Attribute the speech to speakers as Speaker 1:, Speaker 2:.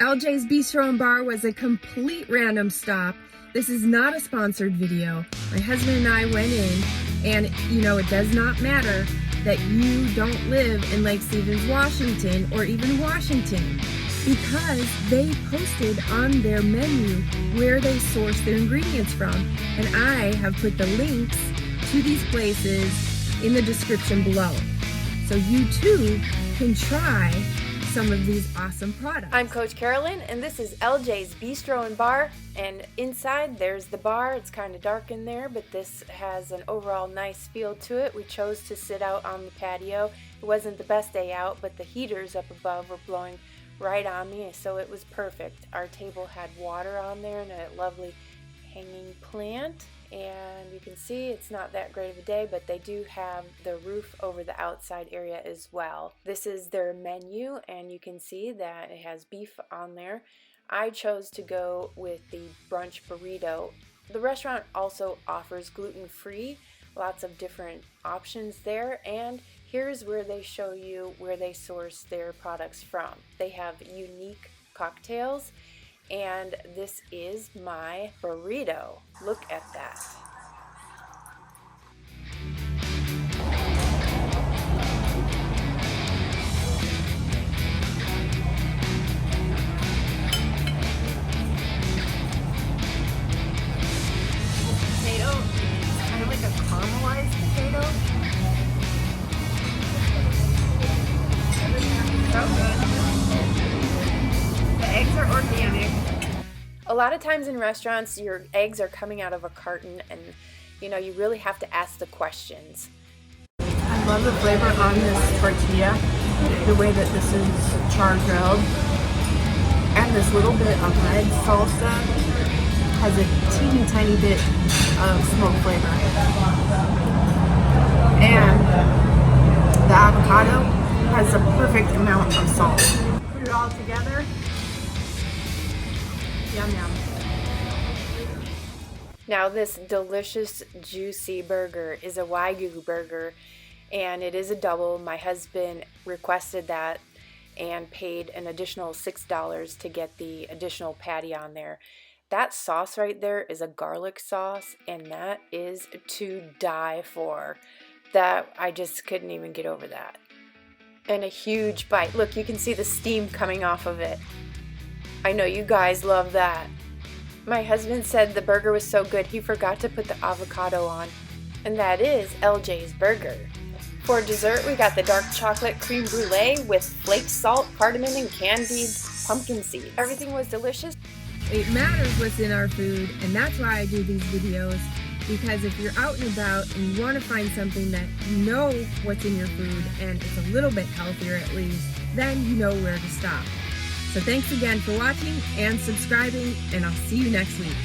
Speaker 1: LJ's Bistro and Bar was a complete random stop. This is not a sponsored video. My husband and I went in, and you know, it does not matter that you don't live in Lake Stevens, Washington, or even Washington, because they posted on their menu where they source their ingredients from. And I have put the links to these places in the description below. So you too can try some of these awesome products.
Speaker 2: I'm Coach Carolyn, and this is LJ's Bistro and Bar, and inside there's the bar. It's kind of dark in there, but this has an overall nice feel to it. We chose to sit out on the patio. It wasn't the best day out, but the heaters up above were blowing right on me, so it was perfect. Our table had water on there and a lovely hanging plant, and you can see it's not that great of a day, but they do have the roof over the outside area as well. This is their menu, and you can see that it has beef on there. I chose to go with the Brunch Burrito. The restaurant also offers gluten-free, lots of different options there, and here's where they show you where they source their products from. They have unique cocktails, and this is my burrito. Look at that. Potato is kind of like a caramelized potato. So good. The eggs are organic. A lot of times in restaurants, your eggs are coming out of a carton, and you know, you really have to ask the questions.
Speaker 3: I love the flavor on this tortilla, the way that this is char grilled, and this little bit of red salsa has a teeny tiny bit of smoke flavor, and the avocado has a perfect amount of salt. Put it all together. Yum yum.
Speaker 2: Now this delicious juicy burger is a waygu burger, and it is a double. My husband requested that and paid an additional $6 to get the additional patty on there. That sauce right there is a garlic sauce, and that is to die for. That I just couldn't even get over that. And a huge bite. Look, you can see the steam coming off of it. I know you guys love that. My husband said the burger was so good he forgot to put the avocado on. And that is LJ's burger. For dessert, we got the dark chocolate creme brulee with flaked salt, cardamom, and candied pumpkin seeds. Everything was delicious.
Speaker 1: It matters what's in our food, and that's why I do these videos, because if you're out and about and you want to find something that you know what's in your food and it's a little bit healthier at least, then you know where to stop. So thanks again for watching and subscribing, and I'll see you next week.